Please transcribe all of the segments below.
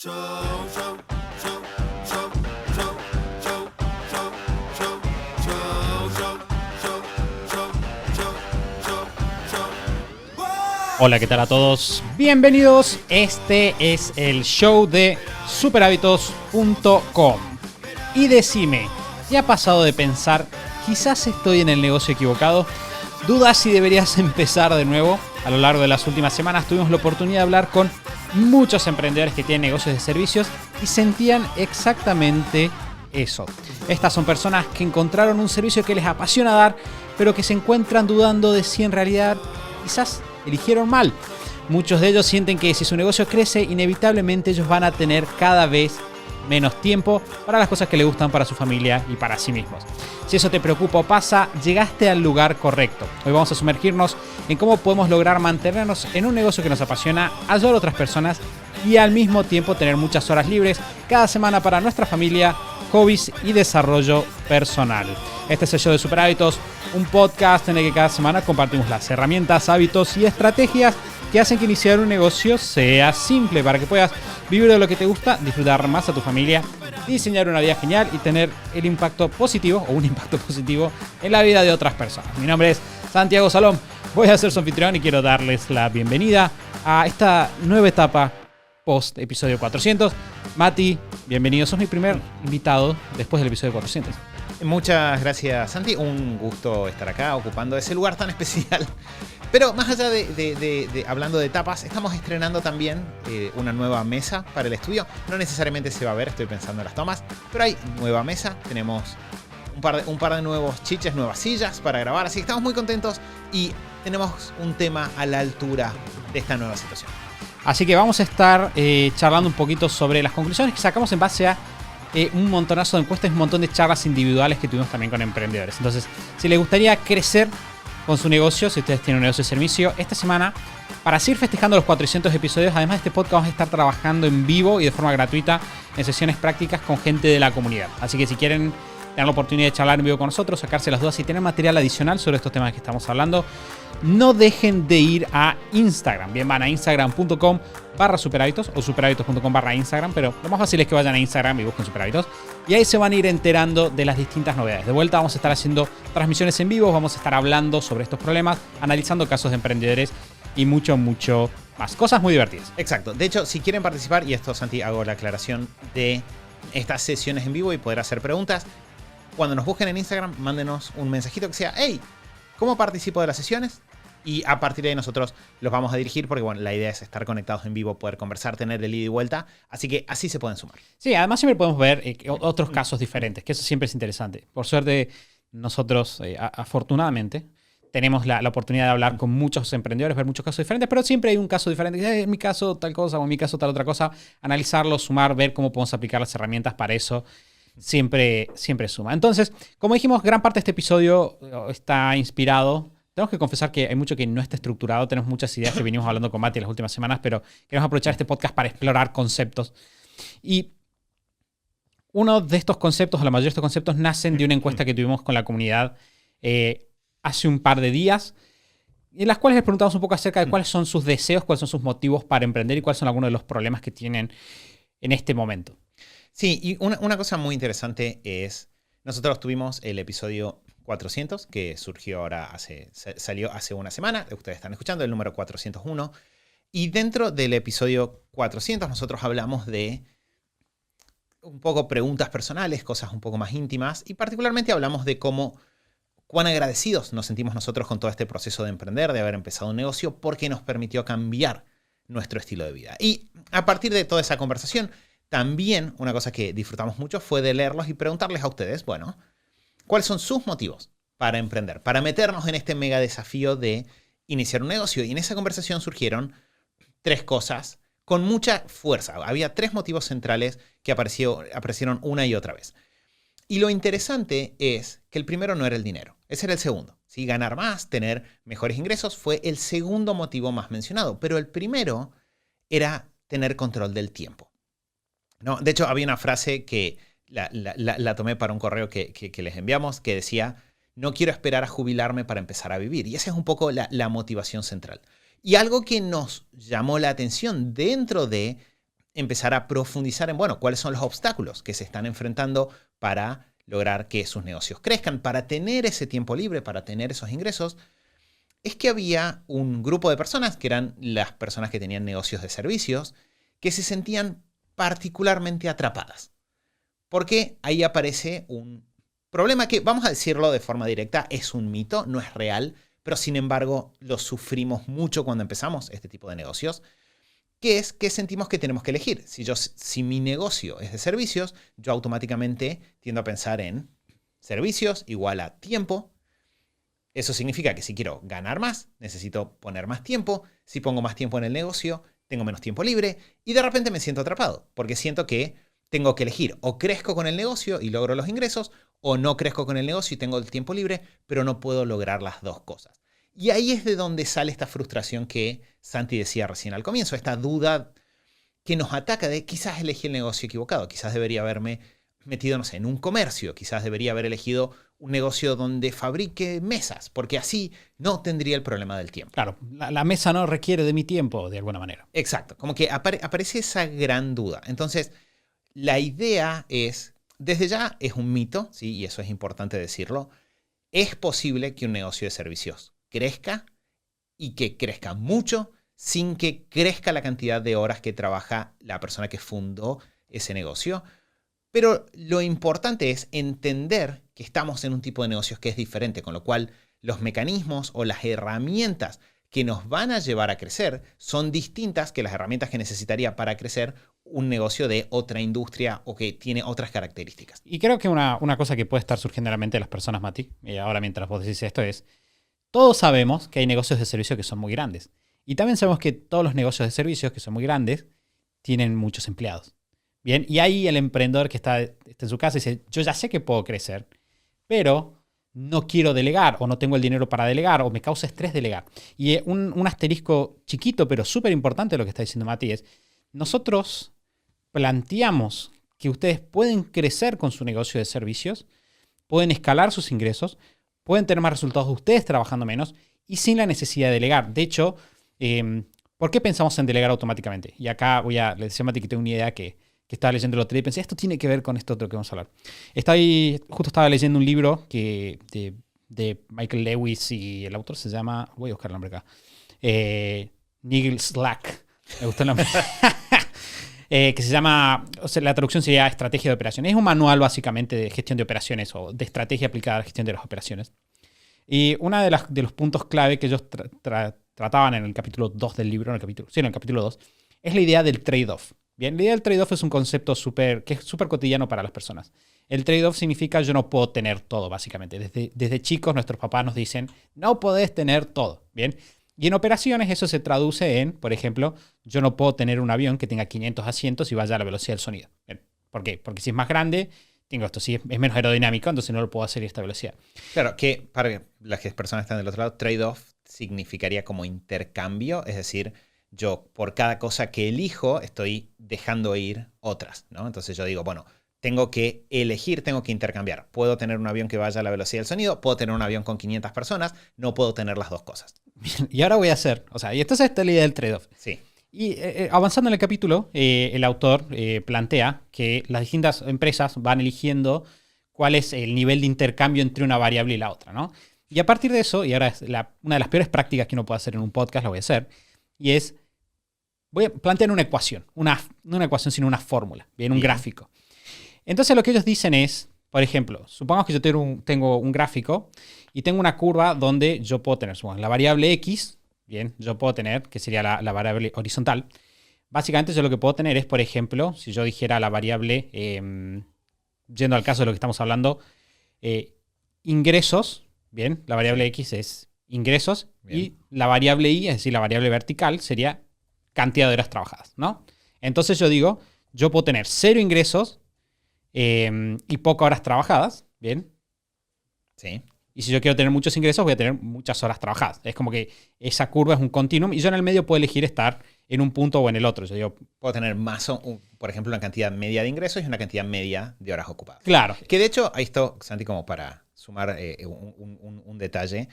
Hola, ¿qué tal a todos? Bienvenidos. Este es el show de superhábitos.com. Y decime, ¿te ha pasado de pensar, quizás estoy en el negocio equivocado? ¿Dudas si deberías empezar de nuevo? A lo largo de las últimas semanas tuvimos la oportunidad de hablar con muchos emprendedores que tienen negocios de servicios y sentían exactamente eso. Estas son personas que encontraron un servicio que les apasiona dar, pero que se encuentran dudando de si en realidad quizás eligieron mal. Muchos de ellos sienten que si su negocio crece, inevitablemente ellos van a tener cada vez menos tiempo para las cosas que les gustan para su familia y para sí mismos. Si eso te preocupa o pasa, llegaste al lugar correcto. Hoy vamos a sumergirnos en cómo podemos lograr mantenernos en un negocio que nos apasiona, ayudar a otras personas y al mismo tiempo tener muchas horas libres cada semana para nuestra familia, hobbies y desarrollo personal. Este es el show de Super Hábitos, un podcast en el que cada semana compartimos las herramientas, hábitos y estrategias que hacen que iniciar un negocio sea simple para que puedas vivir de lo que te gusta, disfrutar más a tu familia, diseñar una vida genial y tener el impacto positivo o un impacto positivo en la vida de otras personas. Mi nombre es Santiago Salom, voy a ser su anfitrión y quiero darles la bienvenida a esta nueva etapa post episodio 400. Mati, bienvenido, sos mi primer invitado después del episodio 400. Muchas gracias, Santi. Un gusto estar acá ocupando ese lugar tan especial. Pero más allá de hablando de etapas, estamos estrenando también una nueva mesa para el estudio. No necesariamente se va a ver, estoy pensando en las tomas, pero hay nueva mesa. Tenemos un par de nuevos chiches, nuevas sillas para grabar, así que estamos muy contentos y tenemos un tema a la altura de esta nueva situación. Así que vamos a estar charlando un poquito sobre las conclusiones que sacamos en base a un montonazo de encuestas y un montón de charlas individuales que tuvimos también con emprendedores. Entonces, si les gustaría crecer con su negocio, si ustedes tienen un negocio de servicio, esta semana, para seguir festejando los 400 episodios, además de este podcast, vamos a estar trabajando en vivo y de forma gratuita en sesiones prácticas con gente de la comunidad. Así que si quieren tener la oportunidad de charlar en vivo con nosotros, sacarse las dudas y tener material adicional sobre estos temas que estamos hablando, no dejen de ir a Instagram. Bien, van a instagram.com/superhábitos o superhábitos.com/Instagram, pero lo más fácil es que vayan a Instagram y busquen Superhábitos y ahí se van a ir enterando de las distintas novedades. De vuelta vamos a estar haciendo transmisiones en vivo, vamos a estar hablando sobre estos problemas, analizando casos de emprendedores y mucho más. Cosas muy divertidas. Exacto. De hecho, si quieren participar, y esto, Santi, hago la aclaración de estas sesiones en vivo y poder hacer preguntas, cuando nos busquen en Instagram, mándenos un mensajito que sea: hey, ¿cómo participo de las sesiones? Y a partir de ahí nosotros los vamos a dirigir porque, bueno, la idea es estar conectados en vivo, poder conversar, tener el ida y vuelta. Así que así se pueden sumar. Sí, además siempre podemos ver otros casos diferentes, que eso siempre es interesante. Por suerte, nosotros, afortunadamente, tenemos la oportunidad de hablar con muchos emprendedores, ver muchos casos diferentes, pero siempre hay un caso diferente. En mi caso tal cosa o en mi caso tal otra cosa. Analizarlo, sumar, ver cómo podemos aplicar las herramientas para eso. Siempre suma. Entonces, como dijimos, gran parte de este episodio está inspirado. Tenemos que confesar que hay mucho que no está estructurado. Tenemos muchas ideas que venimos hablando con Mati en las últimas semanas, pero queremos aprovechar este podcast para explorar conceptos. Y uno de estos conceptos, o la mayoría de estos conceptos, nacen de una encuesta que tuvimos con la comunidad hace un par de días, en las cuales les preguntamos un poco acerca de cuáles son sus deseos, cuáles son sus motivos para emprender y cuáles son algunos de los problemas que tienen en este momento. Sí, y una cosa muy interesante es, nosotros tuvimos el episodio 400, que surgió ahora salió hace una semana, ustedes están escuchando el número 401, y dentro del episodio 400 nosotros hablamos de un poco preguntas personales, cosas un poco más íntimas, y particularmente hablamos de cuán agradecidos nos sentimos nosotros con todo este proceso de emprender, de haber empezado un negocio, porque nos permitió cambiar nuestro estilo de vida. Y a partir de toda esa conversación, también una cosa que disfrutamos mucho fue de leerlos y preguntarles a ustedes, bueno, ¿cuáles son sus motivos para emprender? Para meternos en este mega desafío de iniciar un negocio. Y en esa conversación surgieron 3 cosas con mucha fuerza. Había 3 motivos centrales que aparecieron una y otra vez. Y lo interesante es que el primero no era el dinero. Ese era el segundo. ¿Sí? Ganar más, tener mejores ingresos fue el segundo motivo más mencionado. Pero el primero era tener control del tiempo. ¿No? De hecho, había una frase que la tomé para un correo que les enviamos que decía: no quiero esperar a jubilarme para empezar a vivir. Y esa es un poco la motivación central. Y algo que nos llamó la atención dentro de empezar a profundizar en, bueno, cuáles son los obstáculos que se están enfrentando para lograr que sus negocios crezcan, para tener ese tiempo libre, para tener esos ingresos, es que había un grupo de personas, que eran las personas que tenían negocios de servicios, que se sentían particularmente atrapadas. Porque ahí aparece un problema que, vamos a decirlo de forma directa, es un mito, no es real, pero sin embargo lo sufrimos mucho cuando empezamos este tipo de negocios, que es que sentimos que tenemos que elegir. Si mi negocio es de servicios, yo automáticamente tiendo a pensar en servicios igual a tiempo. Eso significa que si quiero ganar más, necesito poner más tiempo. Si pongo más tiempo en el negocio, tengo menos tiempo libre y de repente me siento atrapado porque siento que tengo que elegir o crezco con el negocio y logro los ingresos o no crezco con el negocio y tengo el tiempo libre, pero no puedo lograr las dos cosas. Y ahí es de donde sale esta frustración que Santi decía recién al comienzo, esta duda que nos ataca de quizás elegí el negocio equivocado, quizás debería haberme metido, no sé, en un comercio, quizás debería haber elegido un negocio donde fabrique mesas, porque así no tendría el problema del tiempo. Claro, la mesa no requiere de mi tiempo, de alguna manera. Exacto, como que aparece esa gran duda. Entonces, la idea es, desde ya es un mito, ¿sí? Y eso es importante decirlo, es posible que un negocio de servicios crezca y que crezca mucho sin que crezca la cantidad de horas que trabaja la persona que fundó ese negocio. Pero lo importante es entender que estamos en un tipo de negocios que es diferente, con lo cual los mecanismos o las herramientas que nos van a llevar a crecer son distintas que las herramientas que necesitaría para crecer un negocio de otra industria o que tiene otras características. Y creo que una cosa que puede estar surgiendo en la mente de las personas, Mati, ahora mientras vos decís esto es, todos sabemos que hay negocios de servicio que son muy grandes. Y también sabemos que todos los negocios de servicios que son muy grandes tienen muchos empleados. Bien, y ahí el emprendedor que está en su casa dice, yo ya sé que puedo crecer, pero no quiero delegar o no tengo el dinero para delegar o me causa estrés delegar. Y un asterisco chiquito pero súper importante de lo que está diciendo Mati es, nosotros planteamos que ustedes pueden crecer con su negocio de servicios, pueden escalar sus ingresos, pueden tener más resultados de ustedes trabajando menos y sin la necesidad de delegar. De hecho, ¿por qué pensamos en delegar automáticamente? Y acá le decía a Mati que tengo una idea que estaba leyendo el otro día y pensé, esto tiene que ver con esto otro que vamos a hablar. Justo estaba leyendo un libro de Michael Lewis y el autor se llama, voy a buscar el nombre acá, Nigel Slack, me gustó el nombre, que se llama, o sea, la traducción sería Estrategia de Operaciones. Es un manual básicamente de gestión de operaciones o de estrategia aplicada a la gestión de las operaciones. Y uno de los puntos clave que ellos trataban en el capítulo 2 del libro, en el capítulo 2, es la idea del trade-off. Bien, la idea del trade-off es un concepto que es súper cotidiano para las personas. El trade-off significa yo no puedo tener todo, básicamente. Desde chicos nuestros papás nos dicen, no podés tener todo. Bien, y en operaciones eso se traduce en, por ejemplo, yo no puedo tener un avión que tenga 500 asientos y vaya a la velocidad del sonido. Bien, ¿por qué? Porque si es más grande, tengo esto. Si es menos aerodinámico, entonces no lo puedo hacer a esta velocidad. Claro, que para las personas que están del otro lado, trade-off significaría como intercambio, es decir, yo por cada cosa que elijo estoy dejando ir otras, ¿no? Entonces yo digo, bueno, tengo que elegir, tengo que intercambiar. Puedo tener un avión que vaya a la velocidad del sonido, puedo tener un avión con 500 personas, no puedo tener las dos cosas. Bien, y ahora voy a hacer, o sea, y entonces esta es la idea del trade-off. Sí. Y avanzando en el capítulo, el autor plantea que las distintas empresas van eligiendo cuál es el nivel de intercambio entre una variable y la otra, ¿no? Y a partir de eso, y ahora es una de las peores prácticas que uno puede hacer en un podcast, la voy a hacer, y es, voy a plantear una ecuación, no una ecuación, sino una fórmula, bien, un gráfico. Entonces lo que ellos dicen es, por ejemplo, supongamos que yo tengo un gráfico y tengo una curva donde yo puedo tener la variable X, bien, yo puedo tener, que sería la variable horizontal. Básicamente yo lo que puedo tener es, por ejemplo, si yo dijera la variable, yendo al caso de lo que estamos hablando, ingresos, bien, la variable X es ingresos, bien, y la variable Y, es decir, la variable vertical, sería cantidad de horas trabajadas, ¿no? Entonces yo digo, yo puedo tener 0 ingresos y pocas horas trabajadas, bien. Sí. Y si yo quiero tener muchos ingresos, voy a tener muchas horas trabajadas. Es como que esa curva es un continuum y yo en el medio puedo elegir estar en un punto o en el otro. Yo digo, puedo tener por ejemplo, una cantidad media de ingresos y una cantidad media de horas ocupadas. Claro. Que de hecho, ahí esto, Santi, como para sumar un detalle,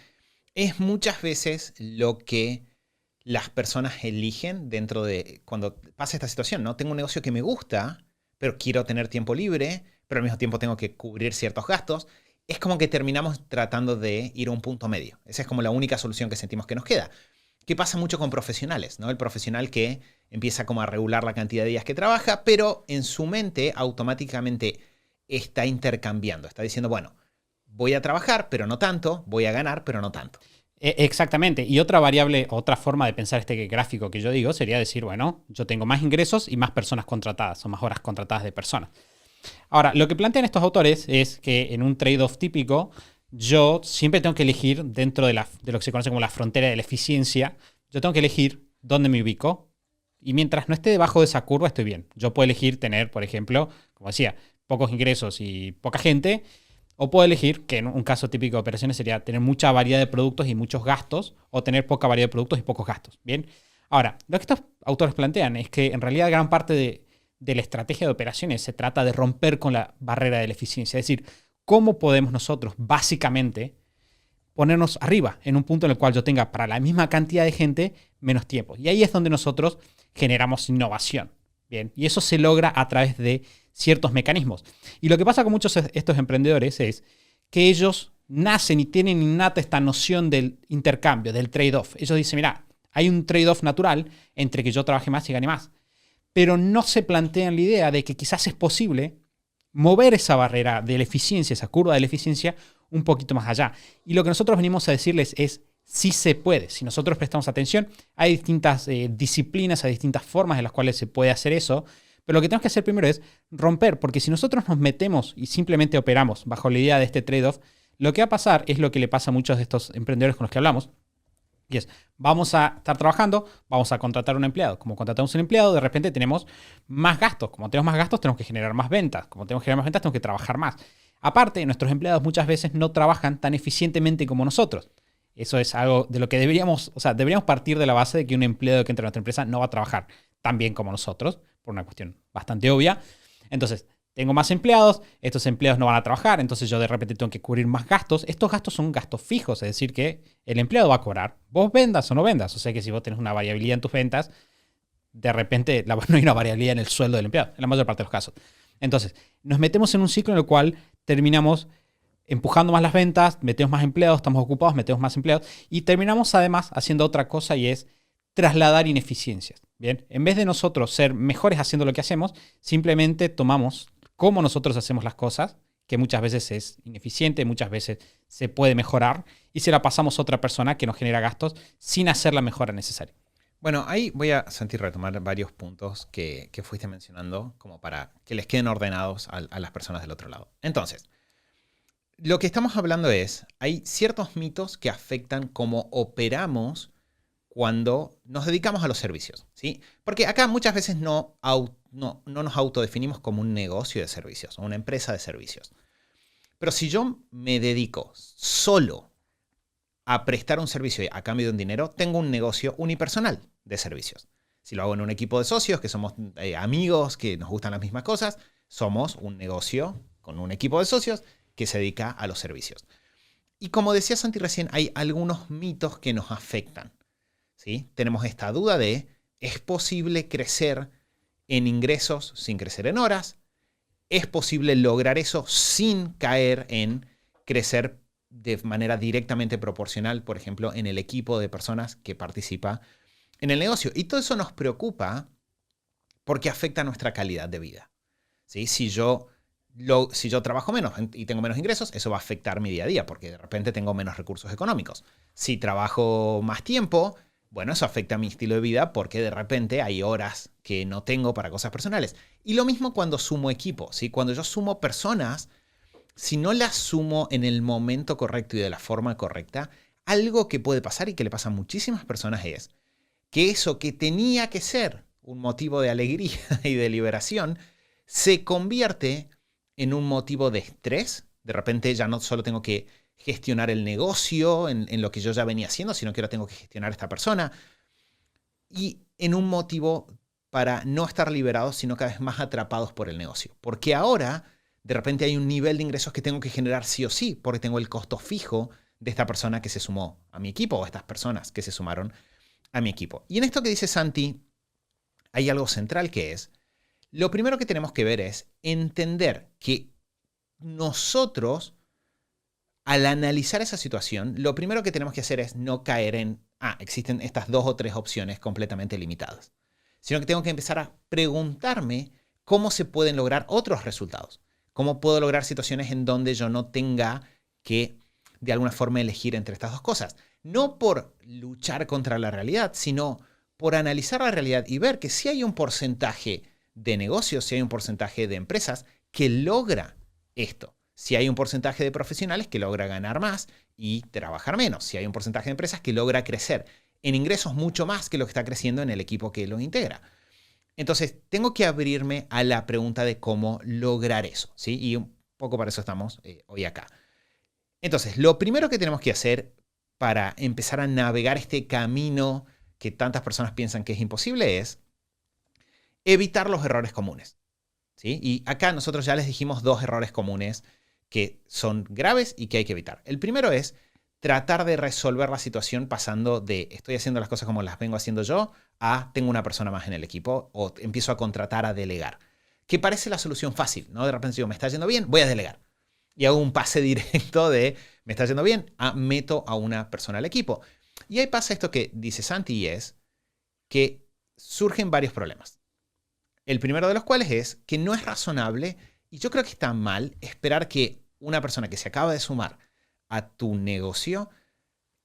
es muchas veces lo que las personas eligen dentro de, cuando pasa esta situación, ¿no? Tengo un negocio que me gusta, pero quiero tener tiempo libre, pero al mismo tiempo tengo que cubrir ciertos gastos. Es como que terminamos tratando de ir a un punto medio. Esa es como la única solución que sentimos que nos queda. ¿Qué pasa mucho con profesionales, ¿no? El profesional que empieza como a regular la cantidad de días que trabaja, pero en su mente automáticamente está intercambiando. Está diciendo, bueno, voy a trabajar, pero no tanto, voy a ganar, pero no tanto. Exactamente. Y otra variable, otra forma de pensar este gráfico que yo digo sería decir, bueno, yo tengo más ingresos y más personas contratadas, o más horas contratadas de personas. Ahora, lo que plantean estos autores es que en un trade-off típico, yo siempre tengo que elegir dentro de lo que se conoce como la frontera de la eficiencia, yo tengo que elegir dónde me ubico y mientras no esté debajo de esa curva estoy bien. Yo puedo elegir tener, por ejemplo, como decía, pocos ingresos y poca gente, o puedo elegir, que en un caso típico de operaciones sería tener mucha variedad de productos y muchos gastos, o tener poca variedad de productos y pocos gastos. Bien. Ahora, lo que estos autores plantean es que en realidad gran parte de la estrategia de operaciones se trata de romper con la barrera de la eficiencia. Es decir, cómo podemos nosotros básicamente ponernos arriba en un punto en el cual yo tenga para la misma cantidad de gente menos tiempo. Y ahí es donde nosotros generamos innovación. Bien, y eso se logra a través de ciertos mecanismos. Y lo que pasa con muchos de estos emprendedores es que ellos nacen y tienen innata esta noción del intercambio, del trade-off. Ellos dicen, mira, hay un trade-off natural entre que yo trabaje más y gane más. Pero no se plantean la idea de que quizás es posible mover esa barrera de la eficiencia, esa curva de la eficiencia, un poquito más allá. Y lo que nosotros venimos a decirles es, sí se puede. Si nosotros prestamos atención, hay distintas disciplinas, hay distintas formas en las cuales se puede hacer eso. Pero lo que tenemos que hacer primero es romper, porque si nosotros nos metemos y simplemente operamos bajo la idea de este trade-off, lo que va a pasar es lo que le pasa a muchos de estos emprendedores con los que hablamos, y es, vamos a estar trabajando, vamos a contratar a un empleado. Como contratamos a un empleado, de repente tenemos más gastos. Como tenemos más gastos, tenemos que generar más ventas. Como tenemos que generar más ventas, tenemos que trabajar más. Aparte, nuestros empleados muchas veces no trabajan tan eficientemente como nosotros. Eso es algo de lo que deberíamos partir de la base de que un empleado que entra a nuestra empresa no va a trabajar tan bien como nosotros, por una cuestión bastante obvia. Entonces, tengo más empleados, estos empleados no van a trabajar, entonces yo de repente tengo que cubrir más gastos. Estos gastos son gastos fijos, es decir, que el empleado va a cobrar, vos vendas o no vendas. O sea que si vos tenés una variabilidad en tus ventas, de repente no hay una variabilidad en el sueldo del empleado, en la mayor parte de los casos. Entonces, nos metemos en un ciclo en el cual terminamos empujando más las ventas, metemos más empleados, estamos ocupados, metemos más empleados y terminamos además haciendo otra cosa y es trasladar ineficiencias. Bien, en vez de nosotros ser mejores haciendo lo que hacemos, simplemente tomamos cómo nosotros hacemos las cosas, que muchas veces es ineficiente, muchas veces se puede mejorar, y se la pasamos a otra persona que nos genera gastos sin hacer la mejora necesaria. Bueno, ahí voy a sentir retomar varios puntos que fuiste mencionando, como para que les queden ordenados a las personas del otro lado. Entonces, lo que estamos hablando es, hay ciertos mitos que afectan cómo operamos cuando nos dedicamos a los servicios, ¿sí? Porque acá muchas veces no nos autodefinimos como un negocio de servicios o una empresa de servicios. Pero si yo me dedico solo a prestar un servicio a cambio de un dinero, tengo un negocio unipersonal de servicios. Si lo hago en un equipo de socios, que somos amigos, que nos gustan las mismas cosas, somos un negocio con un equipo de socios que se dedica a los servicios. Y como decía Santi recién, hay algunos mitos que nos afectan, ¿sí? Tenemos esta duda de, ¿es posible crecer en ingresos sin crecer en horas? ¿Es posible lograr eso sin caer en crecer de manera directamente proporcional, por ejemplo, en el equipo de personas que participa en el negocio? Y todo eso nos preocupa porque afecta nuestra calidad de vida, ¿sí? Si yo trabajo menos y tengo menos ingresos, eso va a afectar mi día a día porque de repente tengo menos recursos económicos. Si trabajo más tiempo, bueno, eso afecta mi estilo de vida porque de repente hay horas que no tengo para cosas personales. Y lo mismo cuando sumo equipo, ¿sí? Cuando yo sumo personas, si no las sumo en el momento correcto y de la forma correcta, algo que puede pasar y que le pasa a muchísimas personas es que eso que tenía que ser un motivo de alegría y de liberación se convierte en un motivo de estrés. De repente ya no solo tengo que gestionar el negocio en lo que yo ya venía haciendo, sino que ahora tengo que gestionar a esta persona. Y en un motivo para no estar liberados, sino cada vez más atrapados por el negocio. Porque ahora, de repente hay un nivel de ingresos que tengo que generar sí o sí, porque tengo el costo fijo de esta persona que se sumó a mi equipo o estas personas que se sumaron a mi equipo. Y en esto que dice Santi, hay algo central que es, lo primero que tenemos que ver es entender que nosotros, al analizar esa situación, lo primero que tenemos que hacer es no caer en, existen estas 2 o 3 opciones completamente limitadas, sino que tengo que empezar a preguntarme cómo se pueden lograr otros resultados, cómo puedo lograr situaciones en donde yo no tenga que, de alguna forma, elegir entre estas 2 cosas. No por luchar contra la realidad, sino por analizar la realidad y ver que si hay un porcentaje de negocios, si hay un porcentaje de empresas que logra esto, si hay un porcentaje de profesionales que logra ganar más y trabajar menos, si hay un porcentaje de empresas que logra crecer en ingresos mucho más que lo que está creciendo en el equipo que lo integra. Entonces, tengo que abrirme a la pregunta de cómo lograr eso, ¿sí? Y un poco para eso estamos hoy acá. Entonces, lo primero que tenemos que hacer para empezar a navegar este camino que tantas personas piensan que es imposible es evitar los errores comunes, ¿sí? Y acá nosotros ya les dijimos 2 errores comunes que son graves y que hay que evitar. El primero es tratar de resolver la situación pasando de estoy haciendo las cosas como las vengo haciendo yo a tengo una persona más en el equipo o empiezo a contratar, a delegar. Que parece la solución fácil, ¿no? De repente digo, me está yendo bien, voy a delegar. Y hago un pase directo de me está yendo bien a meto a una persona al equipo. Y ahí pasa esto que dice Santi y es que surgen varios problemas. El primero de los cuales es que no es razonable y yo creo que está mal esperar que una persona que se acaba de sumar a tu negocio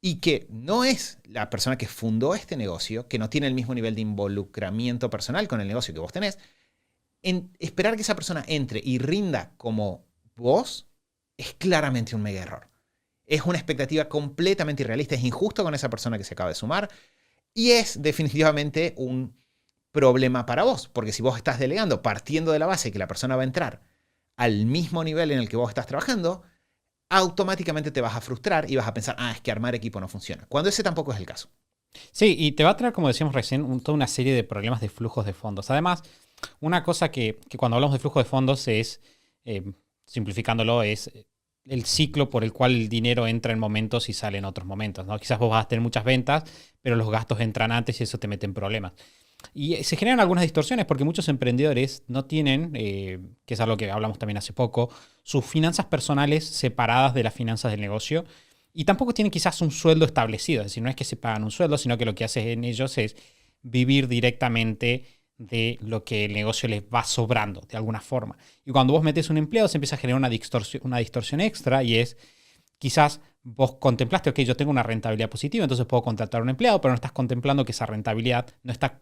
y que no es la persona que fundó este negocio, que no tiene el mismo nivel de involucramiento personal con el negocio que vos tenés, esperar que esa persona entre y rinda como vos es claramente un mega error. Es una expectativa completamente irrealista, es injusto con esa persona que se acaba de sumar y es definitivamente un problema para vos, porque si vos estás delegando partiendo de la base que la persona va a entrar al mismo nivel en el que vos estás trabajando, automáticamente te vas a frustrar y vas a pensar, es que armar equipo no funciona, cuando ese tampoco es el caso. Sí, y te va a traer, como decíamos recién, toda una serie de problemas de flujos de fondos. Además, una cosa que cuando hablamos de flujo de fondos es, simplificándolo, es el ciclo por el cual el dinero entra en momentos y sale en otros momentos, ¿no? Quizás vos vas a tener muchas ventas, pero los gastos entran antes y eso te mete en problemas. Y se generan algunas distorsiones porque muchos emprendedores no tienen, que es algo que hablamos también hace poco, sus finanzas personales separadas de las finanzas del negocio y tampoco tienen quizás un sueldo establecido. Es decir, no es que se pagan un sueldo, sino que lo que hacen ellos es vivir directamente de lo que el negocio les va sobrando de alguna forma. Y cuando vos metes un empleado se empieza a generar una distorsión extra y es quizás vos contemplaste, ok, yo tengo una rentabilidad positiva, entonces puedo contratar a un empleado, pero no estás contemplando que esa rentabilidad no está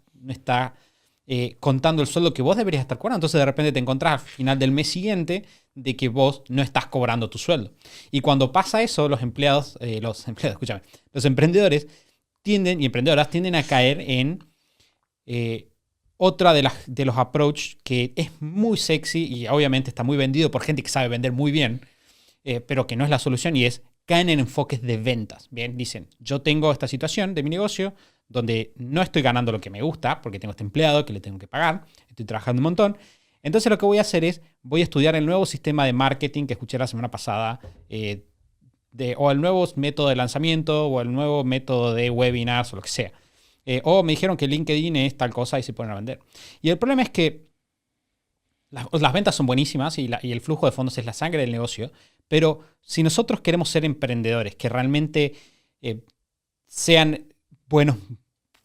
contando el sueldo que vos deberías estar cobrando. Entonces de repente te encontrás al final del mes siguiente de que vos no estás cobrando tu sueldo. Y cuando pasa eso, los emprendedores y emprendedoras tienden a caer en otra de los approach que es muy sexy y obviamente está muy vendido por gente que sabe vender muy bien, pero que no es la solución y es caen en enfoques de ventas. Bien, dicen, yo tengo esta situación de mi negocio donde no estoy ganando lo que me gusta porque tengo este empleado que le tengo que pagar, estoy trabajando un montón. Entonces lo que voy a hacer es, voy a estudiar el nuevo sistema de marketing que escuché la semana pasada, o el nuevo método de lanzamiento, o el nuevo método de webinars, o lo que sea. O me dijeron que LinkedIn es tal cosa y se ponen a vender. Y el problema es que las ventas son buenísimas y el flujo de fondos es la sangre del negocio, pero si nosotros queremos ser emprendedores que realmente sean buenos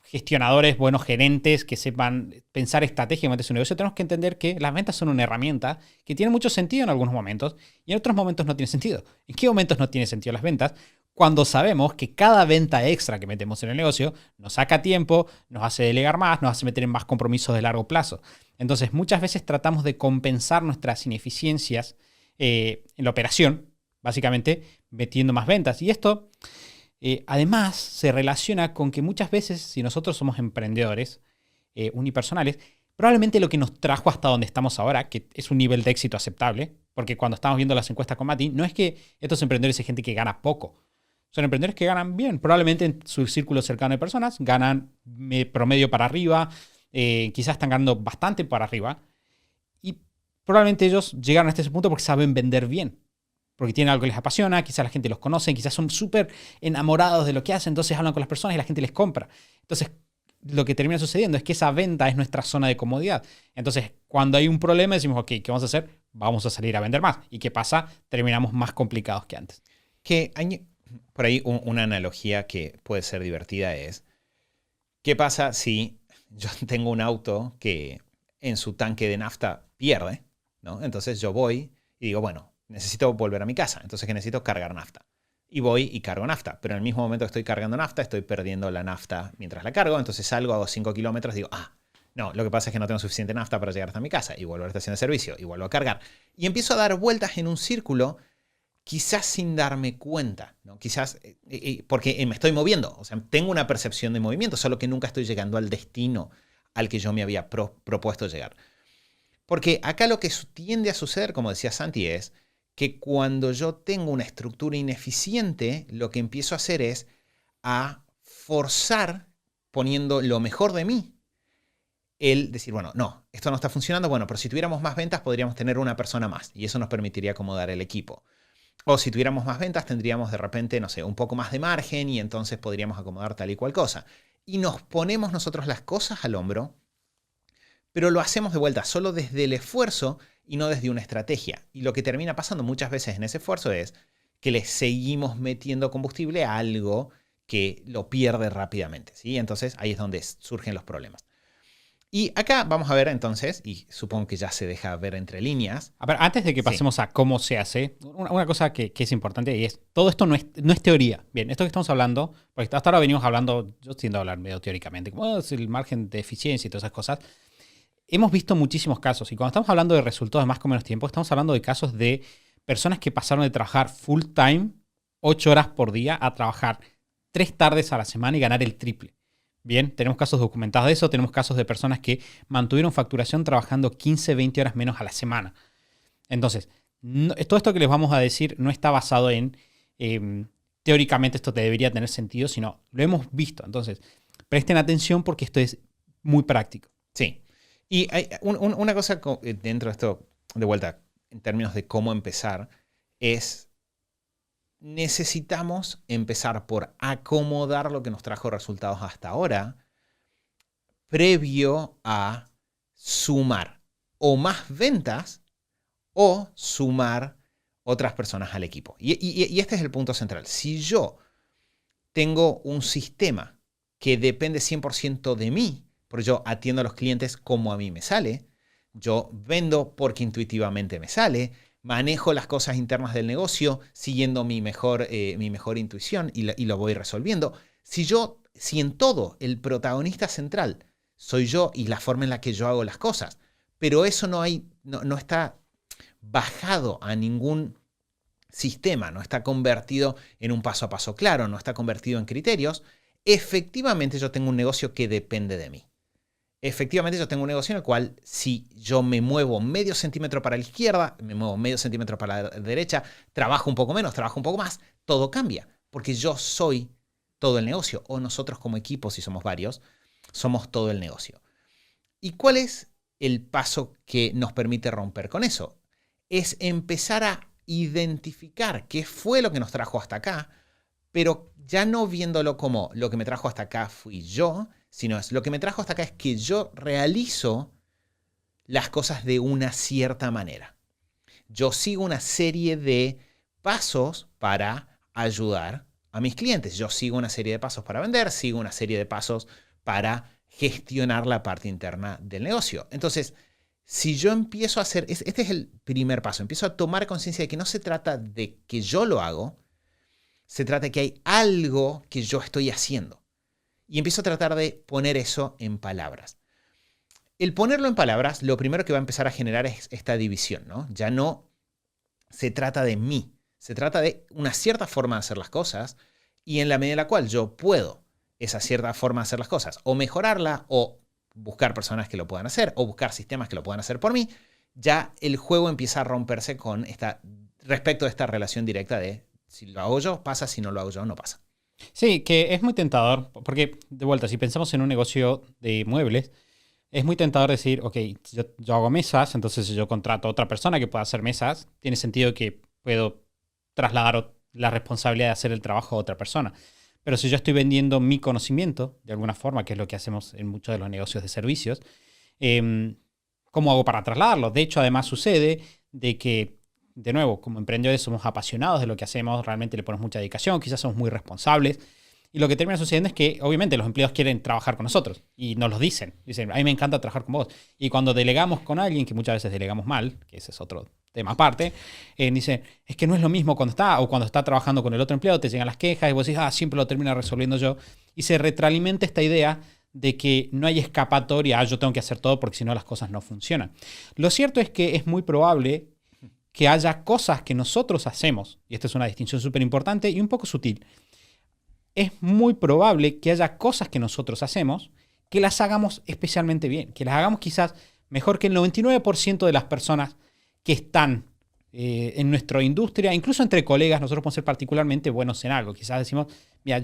gestionadores, buenos gerentes, que sepan pensar estratégicamente su negocio, tenemos que entender que las ventas son una herramienta que tiene mucho sentido en algunos momentos y en otros momentos no tiene sentido. ¿En qué momentos no tiene sentido las ventas? Cuando sabemos que cada venta extra que metemos en el negocio nos saca tiempo, nos hace delegar más, nos hace meter en más compromisos de largo plazo. Entonces, muchas veces tratamos de compensar nuestras ineficiencias en la operación, básicamente metiendo más ventas. Y esto, además, se relaciona con que muchas veces, si nosotros somos emprendedores unipersonales, probablemente lo que nos trajo hasta donde estamos ahora, que es un nivel de éxito aceptable, porque cuando estamos viendo las encuestas con Mati, no es que estos emprendedores sean gente que gana poco. Son emprendedores que ganan bien. Probablemente en su círculo cercano de personas ganan promedio para arriba, quizás están ganando bastante para arriba. Y probablemente ellos llegaron hasta ese punto porque saben vender bien. porque tienen algo que les apasiona, quizás la gente los conoce, quizás son súper enamorados de lo que hacen, entonces hablan con las personas y la gente les compra. Entonces, lo que termina sucediendo es que esa venta es nuestra zona de comodidad. Entonces, cuando hay un problema, decimos, ok, ¿qué vamos a hacer? Vamos a salir a vender más. ¿Y qué pasa? Terminamos más complicados que antes. Por ahí una analogía que puede ser divertida es, ¿qué pasa si yo tengo un auto que en su tanque de nafta pierde, ¿no? Entonces yo voy y digo, bueno, necesito volver a mi casa, entonces que necesito cargar nafta. Y voy y cargo nafta, pero en el mismo momento que estoy cargando nafta, estoy perdiendo la nafta mientras la cargo, entonces salgo, hago 5 kilómetros y digo, no, lo que pasa es que no tengo suficiente nafta para llegar hasta mi casa, y vuelvo a la estación de servicio, y vuelvo a cargar. Y empiezo a dar vueltas en un círculo, quizás sin darme cuenta, ¿no? Quizás porque me estoy moviendo, o sea, tengo una percepción de movimiento, solo que nunca estoy llegando al destino al que yo me había propuesto llegar. Porque acá lo que tiende a suceder, como decía Santi, es que cuando yo tengo una estructura ineficiente, lo que empiezo a hacer es a forzar, poniendo lo mejor de mí, el decir, bueno, no, esto no está funcionando, bueno, pero si tuviéramos más ventas podríamos tener una persona más y eso nos permitiría acomodar el equipo. O si tuviéramos más ventas tendríamos de repente, no sé, un poco más de margen y entonces podríamos acomodar tal y cual cosa. Y nos ponemos nosotros las cosas al hombro, pero lo hacemos de vuelta solo desde el esfuerzo y no desde una estrategia. Y lo que termina pasando muchas veces en ese esfuerzo es que le seguimos metiendo combustible a algo que lo pierde rápidamente, ¿sí? Entonces ahí es donde surgen los problemas. Y acá vamos a ver entonces, y supongo que ya se deja ver entre líneas. A ver, antes de que pasemos a cómo se hace, una cosa que es importante y es, todo esto no es teoría. Bien, esto que estamos hablando, porque hasta ahora venimos hablando, yo tiendo a hablar medio teóricamente, como es el margen de eficiencia y todas esas cosas. Hemos visto muchísimos casos y cuando estamos hablando de resultados de más o menos tiempo, estamos hablando de casos de personas que pasaron de trabajar full time, 8 horas por día, a trabajar 3 tardes a la semana y ganar el triple. Bien, tenemos casos documentados de eso, tenemos casos de personas que mantuvieron facturación trabajando 15, 20 horas menos a la semana. Entonces, todo esto que les vamos a decir no está basado en teóricamente esto te debería tener sentido, sino lo hemos visto. Entonces, presten atención porque esto es muy práctico. Sí. Y hay una cosa dentro de esto, de vuelta, en términos de cómo empezar, es necesitamos empezar por acomodar lo que nos trajo resultados hasta ahora, previo a sumar o más ventas o sumar otras personas al equipo. Y este es el punto central. Si yo tengo un sistema que depende 100% de mí, porque yo atiendo a los clientes como a mí me sale, yo vendo porque intuitivamente me sale, manejo las cosas internas del negocio siguiendo mi mejor intuición y lo voy resolviendo. Si en todo el protagonista central soy yo y la forma en la que yo hago las cosas, pero eso no está bajado a ningún sistema, no está convertido en un paso a paso claro, no está convertido en criterios, efectivamente yo tengo un negocio que depende de mí. Efectivamente yo tengo un negocio en el cual si yo me muevo medio centímetro para la izquierda, me muevo medio centímetro para la derecha, trabajo un poco menos, trabajo un poco más, todo cambia, porque yo soy todo el negocio, o nosotros como equipo, si somos varios, somos todo el negocio. ¿Y cuál es el paso que nos permite romper con eso? Es empezar a identificar qué fue lo que nos trajo hasta acá, pero ya no viéndolo como lo que me trajo hasta acá fui yo, sino lo que me trajo hasta acá es que yo realizo las cosas de una cierta manera. Yo sigo una serie de pasos para ayudar a mis clientes. Yo sigo una serie de pasos para vender, sigo una serie de pasos para gestionar la parte interna del negocio. Entonces, si yo empiezo a hacer, este es el primer paso, empiezo a tomar conciencia de que no se trata de que yo lo hago, se trata de que hay algo que yo estoy haciendo. Y empiezo a tratar de poner eso en palabras. El ponerlo en palabras, lo primero que va a empezar a generar es esta división, ¿no? Ya no se trata de mí, se trata de una cierta forma de hacer las cosas y en la medida en la cual yo puedo esa cierta forma de hacer las cosas o mejorarla o buscar personas que lo puedan hacer o buscar sistemas que lo puedan hacer por mí, ya el juego empieza a romperse respecto a esta relación directa de si lo hago yo, pasa, si no lo hago yo, no pasa. Sí, que es muy tentador, porque de vuelta, si pensamos en un negocio de muebles, es muy tentador decir, ok, yo hago mesas, entonces yo contrato a otra persona que pueda hacer mesas, tiene sentido que puedo trasladar la responsabilidad de hacer el trabajo a otra persona. Pero si yo estoy vendiendo mi conocimiento, de alguna forma, que es lo que hacemos en muchos de los negocios de servicios, ¿cómo hago para trasladarlo? De hecho, además sucede de que, de nuevo, como emprendedores somos apasionados de lo que hacemos, realmente le ponemos mucha dedicación, quizás somos muy responsables. Y lo que termina sucediendo es que, obviamente, los empleados quieren trabajar con nosotros y nos lo dicen. Dicen, a mí me encanta trabajar con vos. Y cuando delegamos con alguien, que muchas veces delegamos mal, que ese es otro tema aparte, dicen, es que no es lo mismo cuando está trabajando con el otro empleado, te llegan las quejas y vos decís, siempre lo termino resolviendo yo. Y se retroalimenta esta idea de que no hay escapatoria, yo tengo que hacer todo porque si no las cosas no funcionan. Lo cierto es que es muy probable que haya cosas que nosotros hacemos, y esta es una distinción súper importante y un poco sutil. Es muy probable que haya cosas que nosotros hacemos que las hagamos especialmente bien, que las hagamos quizás mejor que el 99% de las personas que están en nuestra industria, incluso entre colegas, nosotros podemos ser particularmente buenos en algo. Quizás decimos, mira,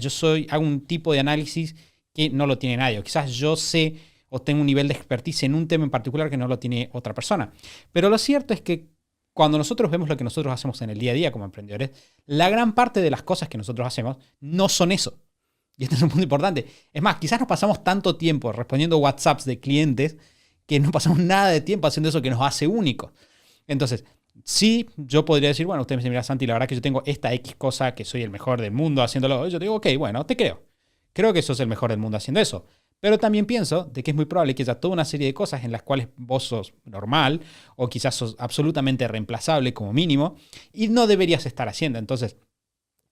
hago un tipo de análisis que no lo tiene nadie, o quizás yo sé o tengo un nivel de expertise en un tema en particular que no lo tiene otra persona. Pero lo cierto es que cuando nosotros vemos lo que nosotros hacemos en el día a día como emprendedores, la gran parte de las cosas que nosotros hacemos no son eso. Y este es un punto importante. Es más, quizás nos pasamos tanto tiempo respondiendo WhatsApps de clientes que no pasamos nada de tiempo haciendo eso que nos hace únicos. Entonces, sí, yo podría decir, bueno, usted me dice, mira, Santi, la verdad que yo tengo esta X cosa, que soy el mejor del mundo haciéndolo. Yo te digo, ok, bueno, te creo. Creo que sos el mejor del mundo haciendo eso. Pero también pienso de que es muy probable que haya toda una serie de cosas en las cuales vos sos normal o quizás sos absolutamente reemplazable como mínimo y no deberías estar haciendo. Entonces,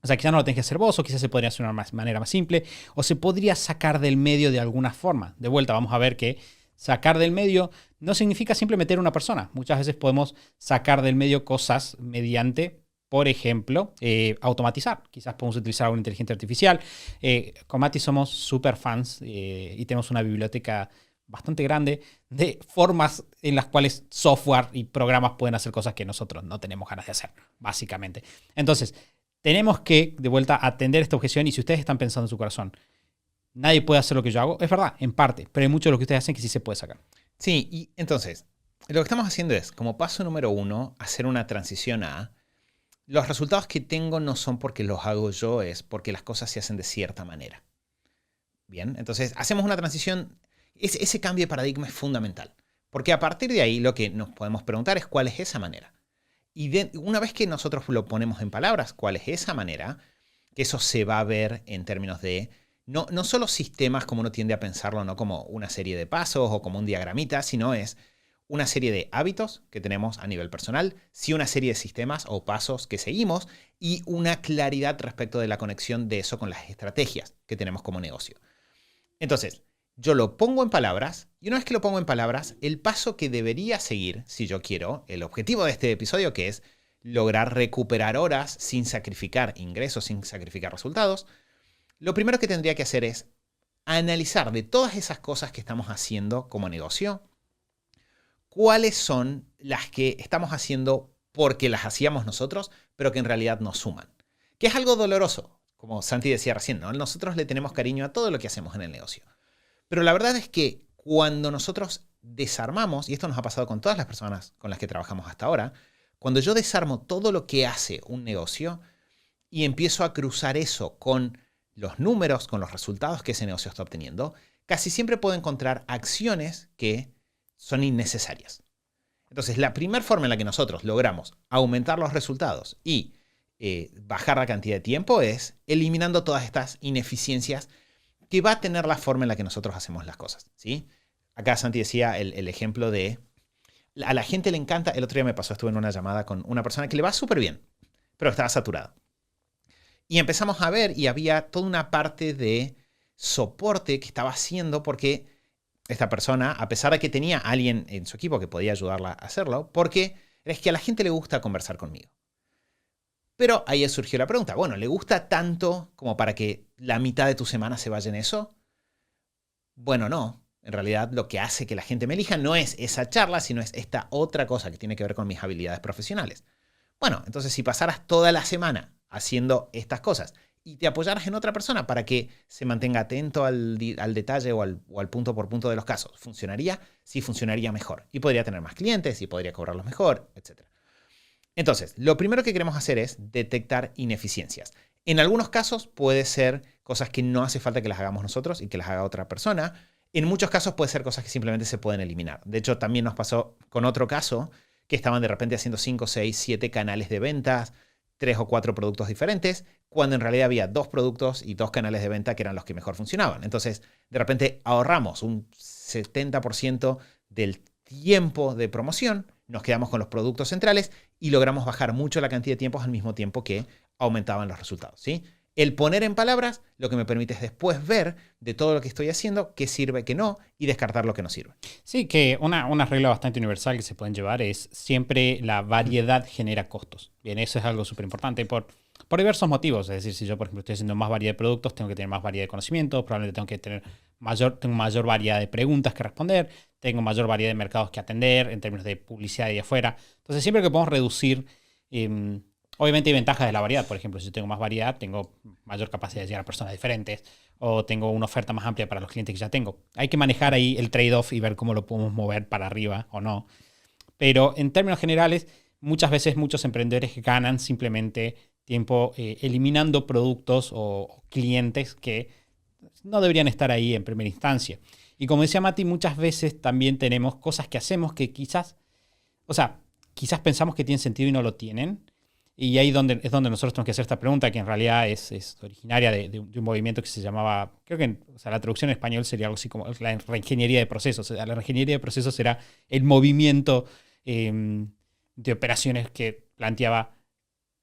o sea, quizás no lo tenés que hacer vos o quizás se podría hacer de una manera más simple o se podría sacar del medio de alguna forma. De vuelta, vamos a ver que sacar del medio no significa siempre meter a una persona. Muchas veces podemos sacar del medio cosas mediante, por ejemplo, automatizar. Quizás podemos utilizar alguna inteligencia artificial. Con Mati somos súper fans y tenemos una biblioteca bastante grande de formas en las cuales software y programas pueden hacer cosas que nosotros no tenemos ganas de hacer, básicamente. Entonces, tenemos que, de vuelta, atender esta objeción y si ustedes están pensando en su corazón, nadie puede hacer lo que yo hago, es verdad, en parte, pero hay mucho de lo que ustedes hacen que sí se puede sacar. Sí, y entonces, lo que estamos haciendo es, como paso número 1, hacer una transición a los resultados que tengo no son porque los hago yo, es porque las cosas se hacen de cierta manera. Bien, entonces hacemos una transición, ese cambio de paradigma es fundamental, porque a partir de ahí lo que nos podemos preguntar es cuál es esa manera. Y una vez que nosotros lo ponemos en palabras, cuál es esa manera, que eso se va a ver en términos de no solo sistemas como uno tiende a pensarlo, no como una serie de pasos o como un diagramita, sino es una serie de hábitos que tenemos a nivel personal, sí una serie de sistemas o pasos que seguimos y una claridad respecto de la conexión de eso con las estrategias que tenemos como negocio. Entonces, yo lo pongo en palabras y una vez que lo pongo en palabras, el paso que debería seguir, si yo quiero, el objetivo de este episodio que es lograr recuperar horas sin sacrificar ingresos, sin sacrificar resultados, lo primero que tendría que hacer es analizar de todas esas cosas que estamos haciendo como negocio, cuáles son las que estamos haciendo porque las hacíamos nosotros, pero que en realidad nos suman. Que es algo doloroso, como Santi decía recién, ¿no? Nosotros le tenemos cariño a todo lo que hacemos en el negocio. Pero la verdad es que cuando nosotros desarmamos, y esto nos ha pasado con todas las personas con las que trabajamos hasta ahora, cuando yo desarmo todo lo que hace un negocio y empiezo a cruzar eso con los números, con los resultados que ese negocio está obteniendo, casi siempre puedo encontrar acciones que son innecesarias. Entonces, la primera forma en la que nosotros logramos aumentar los resultados y bajar la cantidad de tiempo es eliminando todas estas ineficiencias que va a tener la forma en la que nosotros hacemos las cosas, ¿sí? Acá Santi decía el ejemplo de a la gente le encanta, el otro día me pasó, estuve en una llamada con una persona que le va súper bien, pero estaba saturada. Y empezamos a ver y había toda una parte de soporte que estaba haciendo porque esta persona, a pesar de que tenía a alguien en su equipo que podía ayudarla a hacerlo, porque es que a la gente le gusta conversar conmigo. Pero ahí surgió la pregunta, bueno, ¿le gusta tanto como para que la mitad de tu semana se vaya en eso? Bueno, no. En realidad lo que hace que la gente me elija no es esa charla, sino es esta otra cosa que tiene que ver con mis habilidades profesionales. Bueno, entonces si pasaras toda la semana haciendo estas cosas y te apoyaras en otra persona para que se mantenga atento al detalle o al punto por punto de los casos, ¿funcionaría? Sí, funcionaría mejor. Y podría tener más clientes y podría cobrarlos mejor, etc. Entonces, lo primero que queremos hacer es detectar ineficiencias. En algunos casos puede ser cosas que no hace falta que las hagamos nosotros y que las haga otra persona. En muchos casos puede ser cosas que simplemente se pueden eliminar. De hecho, también nos pasó con otro caso que estaban de repente haciendo 5, 6, 7 canales de ventas, 3 o 4 productos diferentes, cuando en realidad había 2 productos y 2 canales de venta que eran los que mejor funcionaban. Entonces, de repente ahorramos un 70% del tiempo de promoción, nos quedamos con los productos centrales y logramos bajar mucho la cantidad de tiempos al mismo tiempo que aumentaban los resultados, ¿sí? El poner en palabras lo que me permite es después ver de todo lo que estoy haciendo qué sirve, qué no, y descartar lo que no sirve. Sí, que una regla bastante universal que se pueden llevar es siempre la variedad genera costos. Bien, eso es algo súper importante por diversos motivos. Es decir, si yo, por ejemplo, estoy haciendo más variedad de productos, tengo que tener más variedad de conocimientos, probablemente tengo que tener mayor variedad de preguntas que responder, tengo mayor variedad de mercados que atender en términos de publicidad y de afuera. Entonces, siempre que podemos reducir, obviamente hay ventajas de la variedad. Por ejemplo, si yo tengo más variedad, tengo mayor capacidad de llegar a personas diferentes o tengo una oferta más amplia para los clientes que ya tengo. Hay que manejar ahí el trade-off y ver cómo lo podemos mover para arriba o no. Pero en términos generales, muchas veces muchos emprendedores ganan simplemente tiempo eliminando productos o clientes que no deberían estar ahí en primera instancia. Y como decía Mati, muchas veces también tenemos cosas que hacemos que quizás pensamos que tienen sentido y no lo tienen. Y ahí es donde nosotros tenemos que hacer esta pregunta, que en realidad es originaria de un movimiento que se llamaba, creo que la traducción en español sería algo así como la reingeniería de procesos. O sea, la reingeniería de procesos era el movimiento de operaciones que planteaba,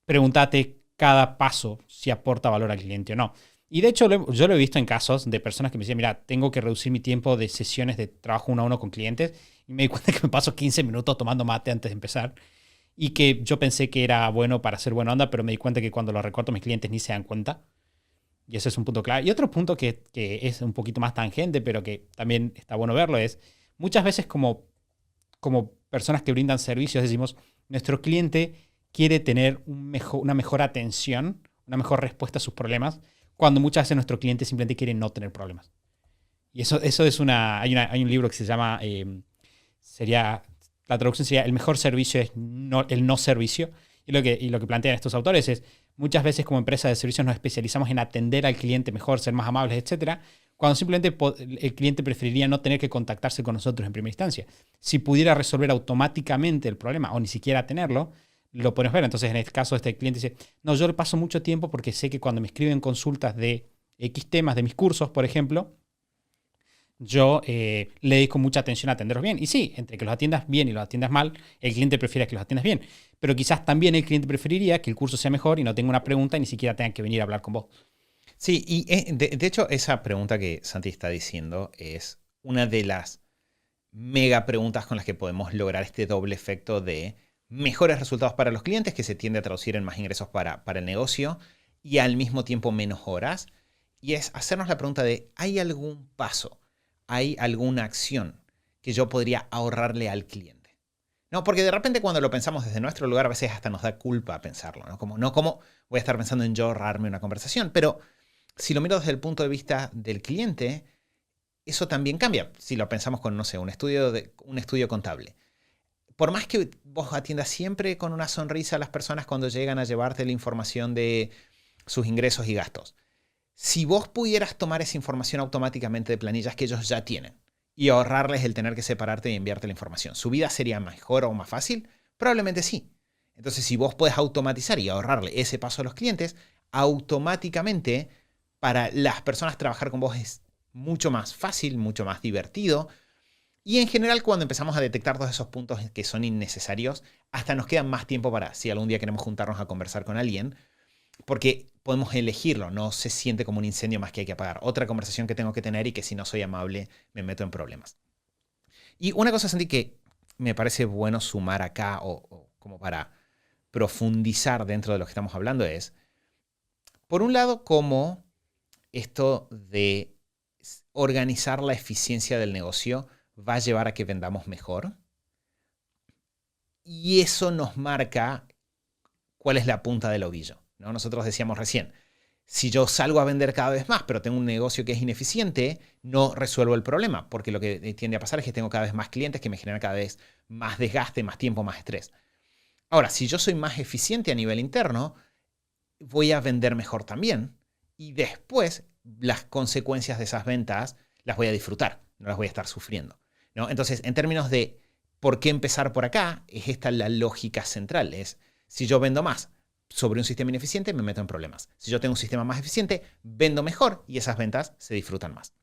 pregúntate cada paso si aporta valor al cliente o no. Y de hecho yo lo he visto en casos de personas que me decían, mira, tengo que reducir mi tiempo de sesiones de trabajo 1-a-1 con clientes, y me di cuenta que me paso 15 minutos tomando mate antes de empezar. Y que yo pensé que era bueno para hacer buena onda, pero me di cuenta que cuando lo recorto mis clientes ni se dan cuenta. Y ese es un punto clave. Y otro punto que es un poquito más tangente, pero que también está bueno verlo, es muchas veces como personas que brindan servicios decimos, nuestro cliente quiere tener una mejor atención, una mejor respuesta a sus problemas, cuando muchas veces nuestro cliente simplemente quiere no tener problemas. Y eso es hay un libro que se llama, la traducción sería el mejor servicio es el no servicio. Y lo que plantean estos autores es, muchas veces como empresa de servicios nos especializamos en atender al cliente mejor, ser más amables, etcétera, cuando simplemente el cliente preferiría no tener que contactarse con nosotros en primera instancia. Si pudiera resolver automáticamente el problema o ni siquiera tenerlo, lo podemos ver. Entonces, en el caso de este cliente dice, no, yo le paso mucho tiempo porque sé que cuando me escriben consultas de X temas de mis cursos, por ejemplo, yo le dedico mucha atención a atenderlos bien. Y sí, entre que los atiendas bien y los atiendas mal, el cliente prefiere que los atiendas bien. Pero quizás también el cliente preferiría que el curso sea mejor y no tenga una pregunta y ni siquiera tenga que venir a hablar con vos. Sí, y de hecho esa pregunta que Santi está diciendo es una de las mega preguntas con las que podemos lograr este doble efecto de mejores resultados para los clientes, que se tiende a traducir en más ingresos para el negocio, y al mismo tiempo menos horas. Y es hacernos la pregunta de, ¿hay algún paso, hay alguna acción que yo podría ahorrarle al cliente? No, porque de repente cuando lo pensamos desde nuestro lugar a veces hasta nos da culpa pensarlo, ¿no? Como voy a estar pensando en yo ahorrarme una conversación, pero si lo miro desde el punto de vista del cliente, eso también cambia. Si lo pensamos con, no sé, un estudio contable. Por más que vos atiendas siempre con una sonrisa a las personas cuando llegan a llevarte la información de sus ingresos y gastos, si vos pudieras tomar esa información automáticamente de planillas que ellos ya tienen y ahorrarles el tener que separarte y enviarte la información, ¿su vida sería mejor o más fácil? Probablemente sí. Entonces, si vos podés automatizar y ahorrarle ese paso a los clientes, automáticamente para las personas trabajar con vos es mucho más fácil, mucho más divertido. Y en general, cuando empezamos a detectar todos esos puntos que son innecesarios, hasta nos queda más tiempo para, si algún día queremos juntarnos a conversar con alguien, porque podemos elegirlo, no se siente como un incendio más que hay que apagar. Otra conversación que tengo que tener y que si no soy amable me meto en problemas. Y una cosa, Santi, que me parece bueno sumar acá o como para profundizar dentro de lo que estamos hablando es, por un lado, como esto de organizar la eficiencia del negocio va a llevar a que vendamos mejor. Y eso nos marca cuál es la punta del ovillo, ¿no? Nosotros decíamos recién, si yo salgo a vender cada vez más, pero tengo un negocio que es ineficiente, no resuelvo el problema, porque lo que tiende a pasar es que tengo cada vez más clientes que me generan cada vez más desgaste, más tiempo, más estrés. Ahora, si yo soy más eficiente a nivel interno, voy a vender mejor también. Y después las consecuencias de esas ventas las voy a disfrutar, no las voy a estar sufriendo, ¿no? Entonces, en términos de por qué empezar por acá, es esta la lógica central. Es, si yo vendo más sobre un sistema ineficiente, me meto en problemas. Si yo tengo un sistema más eficiente, vendo mejor y esas ventas se disfrutan más.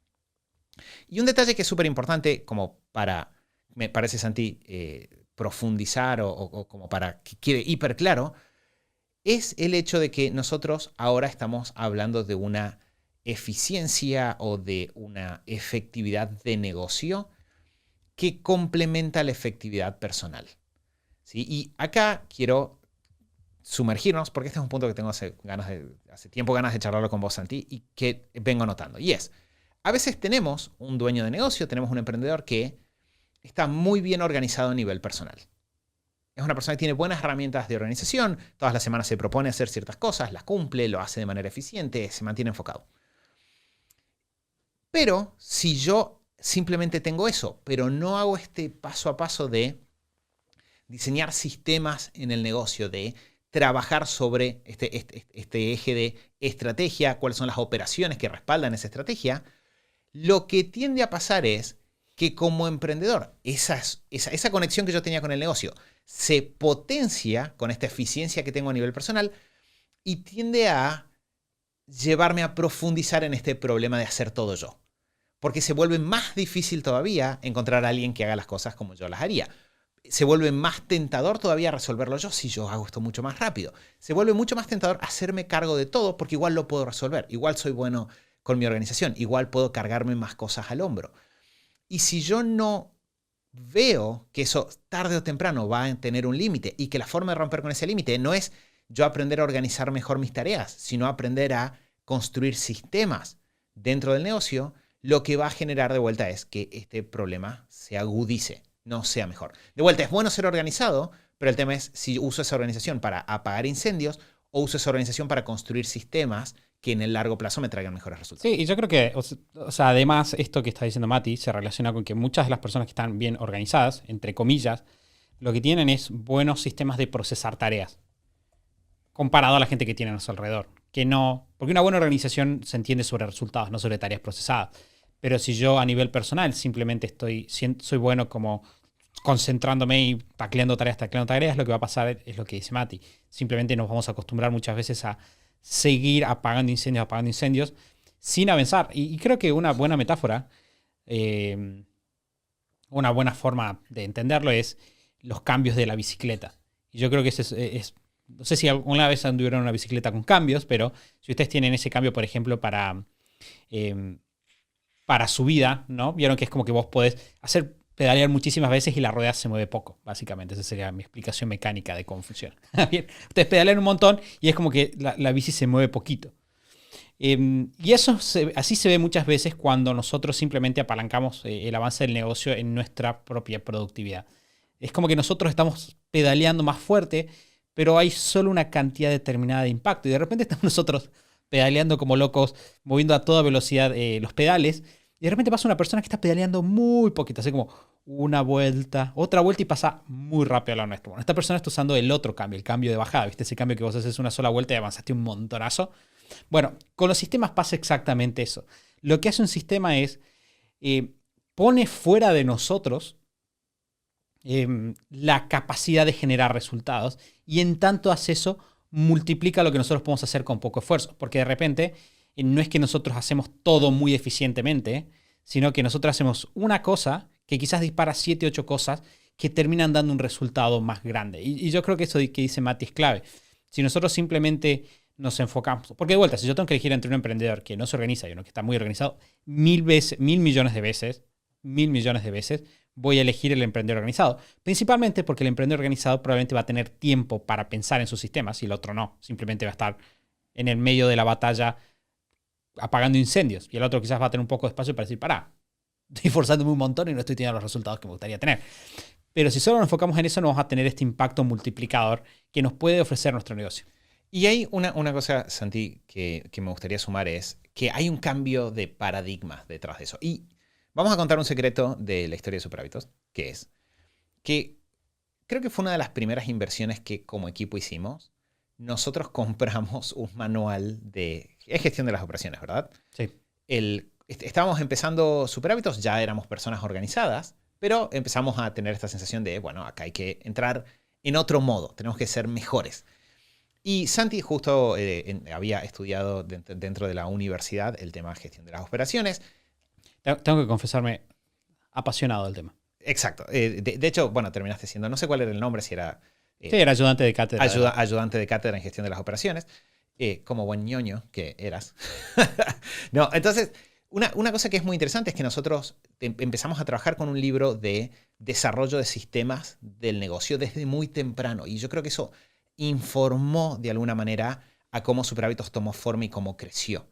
Y un detalle que es súper importante, como para, me parece, Santi, profundizar o como para que quede hiper claro, es el hecho de que nosotros ahora estamos hablando de una eficiencia o de una efectividad de negocio que complementa la efectividad personal, ¿sí? Y acá quiero sumergirnos, porque este es un punto que tengo hace tiempo ganas de charlarlo con vos, Santi, y que vengo notando. Y es, a veces tenemos un dueño de negocio, tenemos un emprendedor que está muy bien organizado a nivel personal. Es una persona que tiene buenas herramientas de organización, todas las semanas se propone hacer ciertas cosas, las cumple, lo hace de manera eficiente, se mantiene enfocado. Pero si yo simplemente tengo eso, pero no hago este paso a paso de diseñar sistemas en el negocio, de trabajar sobre este eje de estrategia, cuáles son las operaciones que respaldan esa estrategia, lo que tiende a pasar es que como emprendedor, esa conexión que yo tenía con el negocio se potencia con esta eficiencia que tengo a nivel personal y tiende a llevarme a profundizar en este problema de hacer todo yo. Porque se vuelve más difícil todavía encontrar a alguien que haga las cosas como yo las haría. Se vuelve más tentador todavía resolverlo yo si yo hago esto mucho más rápido. Se vuelve mucho más tentador hacerme cargo de todo porque igual lo puedo resolver. Igual soy bueno con mi organización. Igual puedo cargarme más cosas al hombro. Y si yo no veo que eso tarde o temprano va a tener un límite y que la forma de romper con ese límite no es yo aprender a organizar mejor mis tareas, sino aprender a construir sistemas dentro del negocio, lo que va a generar de vuelta es que este problema se agudice, no sea mejor. De vuelta, es bueno ser organizado, pero el tema es si uso esa organización para apagar incendios o uso esa organización para construir sistemas que en el largo plazo me traigan mejores resultados. Sí, y yo creo que, o sea, además, esto que está diciendo Mati se relaciona con que muchas de las personas que están bien organizadas, entre comillas, lo que tienen es buenos sistemas de procesar tareas, comparado a la gente que tiene a su alrededor. Que no, porque una buena organización se entiende sobre resultados, no sobre tareas procesadas. Pero si yo a nivel personal simplemente soy bueno como concentrándome y tacleando tareas, lo que va a pasar es lo que dice Mati. Simplemente nos vamos a acostumbrar muchas veces a seguir apagando incendios sin avanzar. Y creo que una buena metáfora, una buena forma de entenderlo es los cambios de la bicicleta. Y yo creo que no sé si alguna vez anduvieron una bicicleta con cambios, pero si ustedes tienen ese cambio, por ejemplo, para subida, ¿no? Vieron que es como que vos podés pedalear muchísimas veces y la rueda se mueve poco, básicamente. Esa sería mi explicación mecánica de cómo funciona. Bien, ustedes pedalean un montón y es como que la bici se mueve poquito. Y eso así se ve muchas veces cuando nosotros simplemente apalancamos el avance del negocio en nuestra propia productividad. Es como que nosotros estamos pedaleando más fuerte, pero hay solo una cantidad determinada de impacto. Y de repente estamos nosotros pedaleando como locos, moviendo a toda velocidad los pedales. Y de repente pasa una persona que está pedaleando muy poquito, así como una vuelta, otra vuelta y pasa muy rápido a la nuestra. Bueno, esta persona está usando el otro cambio, el cambio de bajada. ¿Viste? Ese cambio que vos haces una sola vuelta y avanzaste un montonazo. Bueno, con los sistemas pasa exactamente eso. Lo que hace un sistema es pone fuera de nosotros la capacidad de generar resultados y en tanto hace eso, multiplica lo que nosotros podemos hacer con poco esfuerzo. Porque de repente no es que nosotros hacemos todo muy eficientemente, sino que nosotros hacemos una cosa que quizás dispara 7, 8 cosas que terminan dando un resultado más grande. Y yo creo que eso que dice Mati es clave. Si nosotros simplemente nos enfocamos, porque de vuelta, si yo tengo que elegir entre un emprendedor que no se organiza y uno que está muy organizado, 1.000 millones de veces, voy a elegir el emprendedor organizado. Principalmente porque el emprendedor organizado probablemente va a tener tiempo para pensar en sus sistemas y el otro no. Simplemente va a estar en el medio de la batalla apagando incendios. Y el otro quizás va a tener un poco de espacio para decir, pará, estoy forzándome un montón y no estoy teniendo los resultados que me gustaría tener. Pero si solo nos enfocamos en eso, no vamos a tener este impacto multiplicador que nos puede ofrecer nuestro negocio. Y hay una cosa, Santi, que me gustaría sumar es que hay un cambio de paradigma detrás de eso. Y vamos a contar un secreto de la historia de Superhábitos, que es que creo que fue una de las primeras inversiones que como equipo hicimos. Nosotros compramos un manual de gestión de las operaciones, ¿verdad? Sí. Estábamos empezando Super Hábitos, ya éramos personas organizadas, pero empezamos a tener esta sensación de, bueno, acá hay que entrar en otro modo, tenemos que ser mejores. Y Santi justo había estudiado dentro de la universidad el tema de gestión de las operaciones. Tengo que confesarme, apasionado del tema. Exacto. De hecho, bueno, terminaste siendo, no sé cuál era el nombre, si era... sí, era ayudante de cátedra. Ayudante de cátedra en gestión de las operaciones. Como buen ñoño que eras. No, entonces, una cosa que es muy interesante es que nosotros empezamos a trabajar con un libro de desarrollo de sistemas del negocio desde muy temprano. Y yo creo que eso informó de alguna manera a cómo Super Hábitos tomó forma y cómo creció.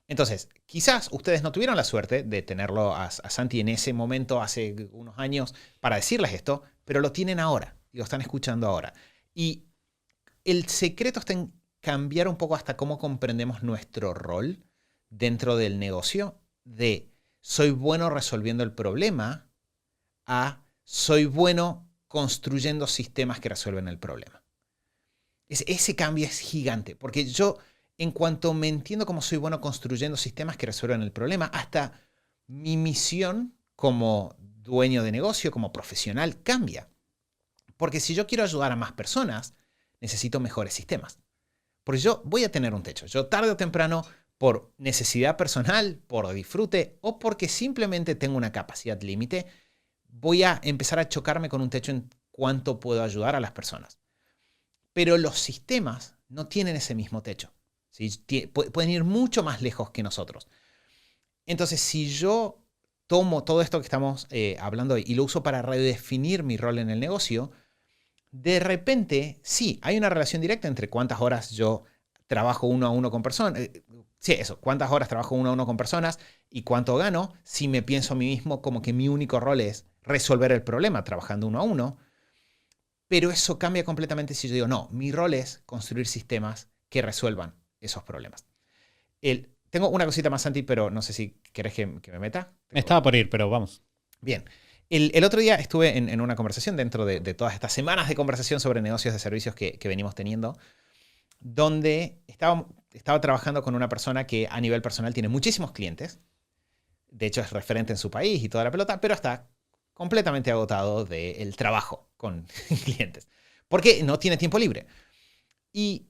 Entonces, quizás ustedes no tuvieron la suerte de tenerlo a Santi en ese momento, hace unos años, para decirles esto, pero lo tienen ahora y lo están escuchando ahora. Y el secreto está en cambiar un poco hasta cómo comprendemos nuestro rol dentro del negocio, de soy bueno resolviendo el problema a soy bueno construyendo sistemas que resuelven el problema. Ese cambio es gigante, porque yo, en cuanto me entiendo cómo soy bueno construyendo sistemas que resuelven el problema, hasta mi misión como dueño de negocio, como profesional, cambia. Porque si yo quiero ayudar a más personas, necesito mejores sistemas. Porque yo voy a tener un techo. Yo tarde o temprano, por necesidad personal, por disfrute o porque simplemente tengo una capacidad límite, voy a empezar a chocarme con un techo en cuánto puedo ayudar a las personas. Pero los sistemas no tienen ese mismo techo. ¿Sí? Pueden ir mucho más lejos que nosotros. Entonces, si yo tomo todo esto que estamos hablando hoy y lo uso para redefinir mi rol en el negocio, de repente, sí, hay una relación directa entre cuántas horas yo trabajo uno a uno con personas. Sí, eso, cuántas horas trabajo uno a uno con personas y cuánto gano si me pienso a mí mismo como que mi único rol es resolver el problema trabajando uno a uno. Pero eso cambia completamente si yo digo, no, mi rol es construir sistemas que resuelvan esos problemas. Tengo una cosita más, Santi, pero no sé si querés que me meta. Me estaba por ir, pero vamos. Bien. El otro día estuve en una conversación dentro de todas estas semanas de conversación sobre negocios de servicios que venimos teniendo, donde estaba trabajando con una persona que a nivel personal tiene muchísimos clientes. De hecho, es referente en su país y toda la pelota, pero está completamente agotado del trabajo con clientes, porque no tiene tiempo libre. Y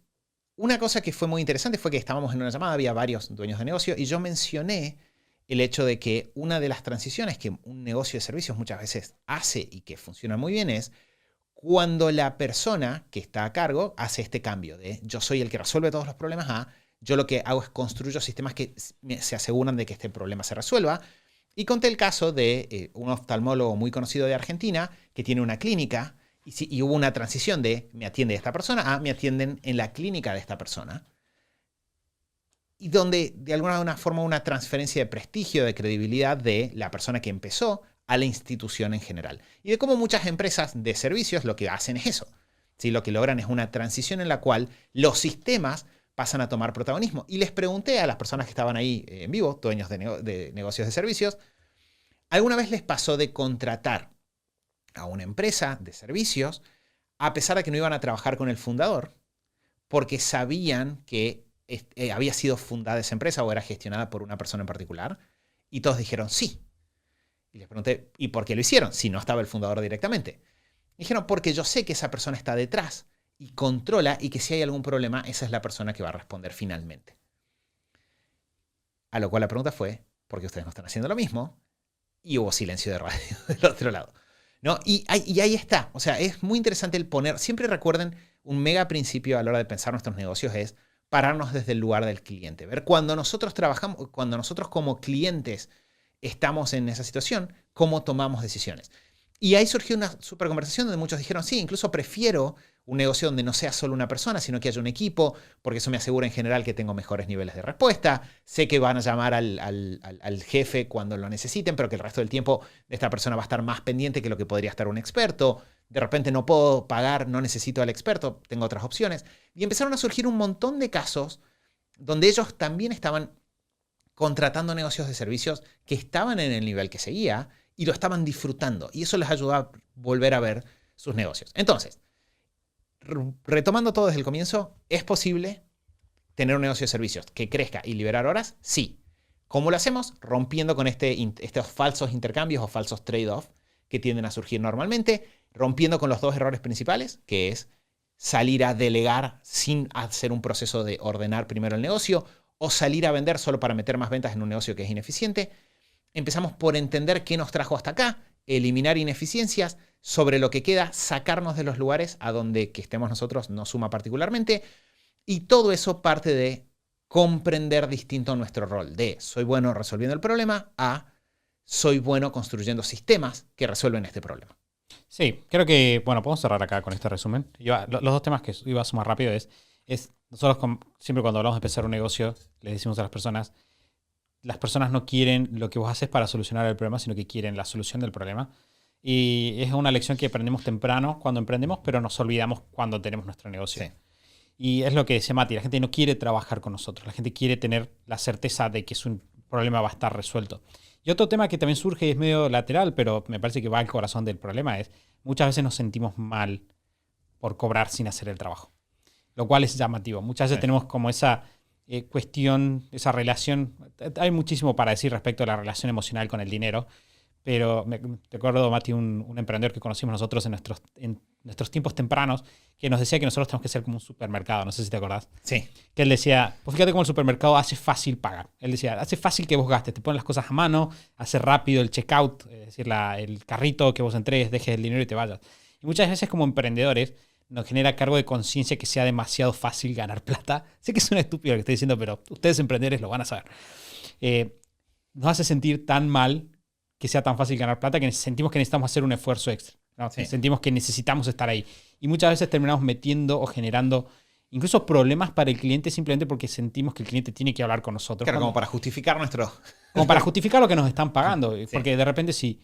una cosa que fue muy interesante fue que estábamos en una llamada, había varios dueños de negocio, y yo mencioné el hecho de que una de las transiciones que un negocio de servicios muchas veces hace y que funciona muy bien es cuando la persona que está a cargo hace este cambio de yo soy el que resuelve todos los problemas a yo lo que hago es construyo sistemas que se aseguran de que este problema se resuelva. Y conté el caso de un oftalmólogo muy conocido de Argentina que tiene una clínica y hubo una transición de me atiende esta persona a me atienden en la clínica de esta persona. Y donde de alguna forma una transferencia de prestigio, de credibilidad de la persona que empezó a la institución en general. Y de cómo muchas empresas de servicios lo que hacen es eso. ¿Sí? Lo que logran es una transición en la cual los sistemas pasan a tomar protagonismo. Y les pregunté a las personas que estaban ahí en vivo, dueños de negocios de servicios, ¿alguna vez les pasó de contratar a una empresa de servicios a pesar de que no iban a trabajar con el fundador porque sabían que había sido fundada esa empresa o era gestionada por una persona en particular? Y todos dijeron sí. Y les pregunté, ¿y por qué lo hicieron? Si no estaba el fundador directamente. Dijeron, porque yo sé que esa persona está detrás y controla y que si hay algún problema, esa es la persona que va a responder finalmente. A lo cual la pregunta fue, ¿por qué ustedes no están haciendo lo mismo? Y hubo silencio de radio del otro lado. ¿No? Y ahí está. O sea, es muy interesante el poner, siempre recuerden, un mega principio a la hora de pensar nuestros negocios es pararnos desde el lugar del cliente. Ver cuando nosotros trabajamos, cuando nosotros como clientes estamos en esa situación, cómo tomamos decisiones. Y ahí surgió una super conversación donde muchos dijeron, sí, incluso prefiero un negocio donde no sea solo una persona, sino que haya un equipo, porque eso me asegura en general que tengo mejores niveles de respuesta. Sé que van a llamar al jefe cuando lo necesiten, pero que el resto del tiempo esta persona va a estar más pendiente que lo que podría estar un experto. De repente no puedo pagar, no necesito al experto, tengo otras opciones. Y empezaron a surgir un montón de casos donde ellos también estaban contratando negocios de servicios que estaban en el nivel que seguía y lo estaban disfrutando. Y eso les ayudó a volver a ver sus negocios. Entonces, retomando todo desde el comienzo, ¿es posible tener un negocio de servicios que crezca y liberar horas? Sí. ¿Cómo lo hacemos? Rompiendo con estos falsos intercambios o falsos trade-off que tienden a surgir normalmente, rompiendo con los dos errores principales, que es salir a delegar sin hacer un proceso de ordenar primero el negocio, o salir a vender solo para meter más ventas en un negocio que es ineficiente. Empezamos por entender qué nos trajo hasta acá, eliminar ineficiencias, sobre lo que queda, sacarnos de los lugares a donde que estemos nosotros nos suma particularmente, y todo eso parte de comprender distinto nuestro rol, de soy bueno resolviendo el problema a soy bueno construyendo sistemas que resuelven este problema. Sí, creo que, bueno, podemos cerrar acá con este resumen. Los dos temas que iba a sumar rápido es nosotros siempre cuando hablamos de empezar un negocio, les decimos a las personas no quieren lo que vos haces para solucionar el problema, sino que quieren la solución del problema. Y es una lección que aprendemos temprano cuando emprendemos, pero nos olvidamos cuando tenemos nuestro negocio. Sí. Y es lo que decía Mati, la gente no quiere trabajar con nosotros, la gente quiere tener la certeza de que su problema va a estar resuelto. Y otro tema que también surge y es medio lateral, pero me parece que va al corazón del problema, es muchas veces nos sentimos mal por cobrar sin hacer el trabajo, lo cual es llamativo. Muchas veces tenemos como esa cuestión, esa relación, hay muchísimo para decir respecto a la relación emocional con el dinero, pero te acuerdo, Mati, un emprendedor que conocimos nosotros en nuestros tiempos tempranos, que nos decía que nosotros tenemos que ser como un supermercado, no sé si te acordás. Sí. Que él decía, pues fíjate cómo el supermercado hace fácil pagar. Él decía, hace fácil que vos gastes, te ponen las cosas a mano, hace rápido el checkout, es decir, el carrito que vos entregues, dejes el dinero y te vayas. Y muchas veces como emprendedores nos genera cargo de conciencia que sea demasiado fácil ganar plata. Sé que suena estúpido lo que estoy diciendo, pero ustedes emprendedores lo van a saber. Nos hace sentir tan mal que sea tan fácil ganar plata que sentimos que necesitamos hacer un esfuerzo extra, ¿no? Sí. Sentimos que necesitamos estar ahí. Y muchas veces terminamos metiendo o generando incluso problemas para el cliente simplemente porque sentimos que el cliente tiene que hablar con nosotros. Claro, como para justificar nuestro... Como para justificar lo que nos están pagando. Sí. Porque de repente si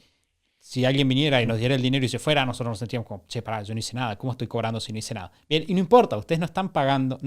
alguien viniera y nos diera el dinero y se fuera, nosotros nos sentíamos como, che, pará, yo no hice nada. ¿Cómo estoy cobrando si no hice nada? Bien, y no importa, ustedes no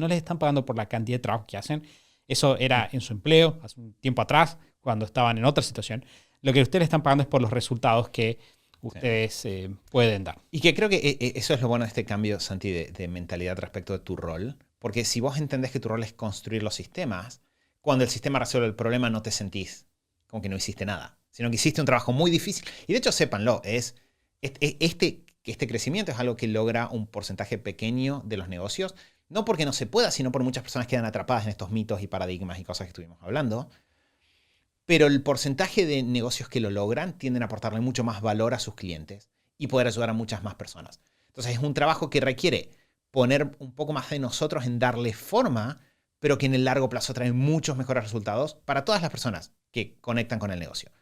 les están pagando por la cantidad de trabajo que hacen. Eso era en su empleo, hace un tiempo atrás, cuando estaban en otra situación. Lo que ustedes le están pagando es por los resultados que ustedes pueden dar. Y que creo que eso es lo bueno de este cambio, Santi, de mentalidad respecto de tu rol. Porque si vos entendés que tu rol es construir los sistemas, cuando el sistema resuelve el problema no te sentís como que no hiciste nada, sino que hiciste un trabajo muy difícil. Y de hecho, sépanlo, este crecimiento es algo que logra un porcentaje pequeño de los negocios, no porque no se pueda, sino por muchas personas quedan atrapadas en estos mitos y paradigmas y cosas que estuvimos hablando. Pero el porcentaje de negocios que lo logran tienden a aportarle mucho más valor a sus clientes y poder ayudar a muchas más personas. Entonces es un trabajo que requiere poner un poco más de nosotros en darle forma, pero que en el largo plazo trae muchos mejores resultados para todas las personas que conectan con el negocio.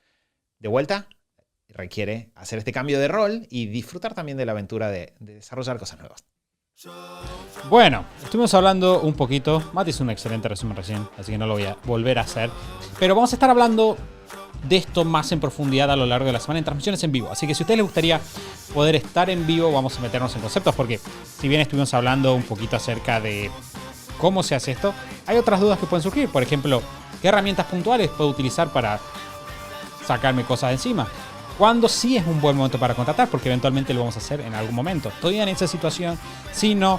De vuelta, requiere hacer este cambio de rol y disfrutar también de la aventura de desarrollar cosas nuevas. Bueno, estuvimos hablando un poquito. Mati hizo un excelente resumen recién, así que no lo voy a volver a hacer. Pero vamos a estar hablando de esto más en profundidad a lo largo de la semana en transmisiones en vivo. Así que si a ustedes les gustaría poder estar en vivo, vamos a meternos en conceptos, porque si bien estuvimos hablando un poquito acerca de cómo se hace esto, hay otras dudas que pueden surgir. Por ejemplo, ¿qué herramientas puntuales puedo utilizar para sacarme cosas de encima? ¿Cuándo sí es un buen momento para contratar? Porque eventualmente lo vamos a hacer en algún momento. Todavía en esa situación, si no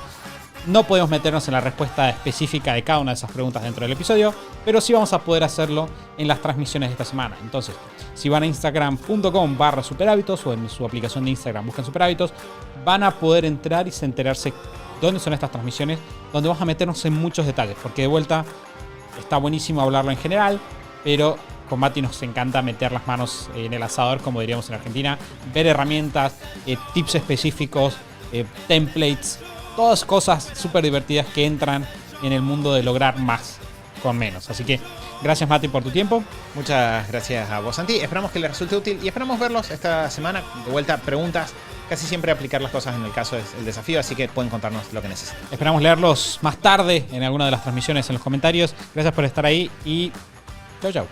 podemos meternos en la respuesta específica de cada una de esas preguntas dentro del episodio, pero sí vamos a poder hacerlo en las transmisiones de esta semana. Entonces, si van a instagram.com/superhábitos o en su aplicación de Instagram buscan superhábitos, van a poder entrar y enterarse dónde son estas transmisiones, donde vamos a meternos en muchos detalles, porque de vuelta está buenísimo hablarlo en general, pero con Mati nos encanta meter las manos en el asador, como diríamos en Argentina, ver herramientas, tips específicos, templates, todas cosas súper divertidas que entran en el mundo de lograr más con menos. Así que gracias, Mati, por tu tiempo. Muchas gracias a vos, Santi. Esperamos que les resulte útil y esperamos verlos esta semana. De vuelta, preguntas. Casi siempre aplicar las cosas en el caso es el desafío, así que pueden contarnos lo que necesiten. Esperamos leerlos más tarde en alguna de las transmisiones en los comentarios. Gracias por estar ahí y chau, chau.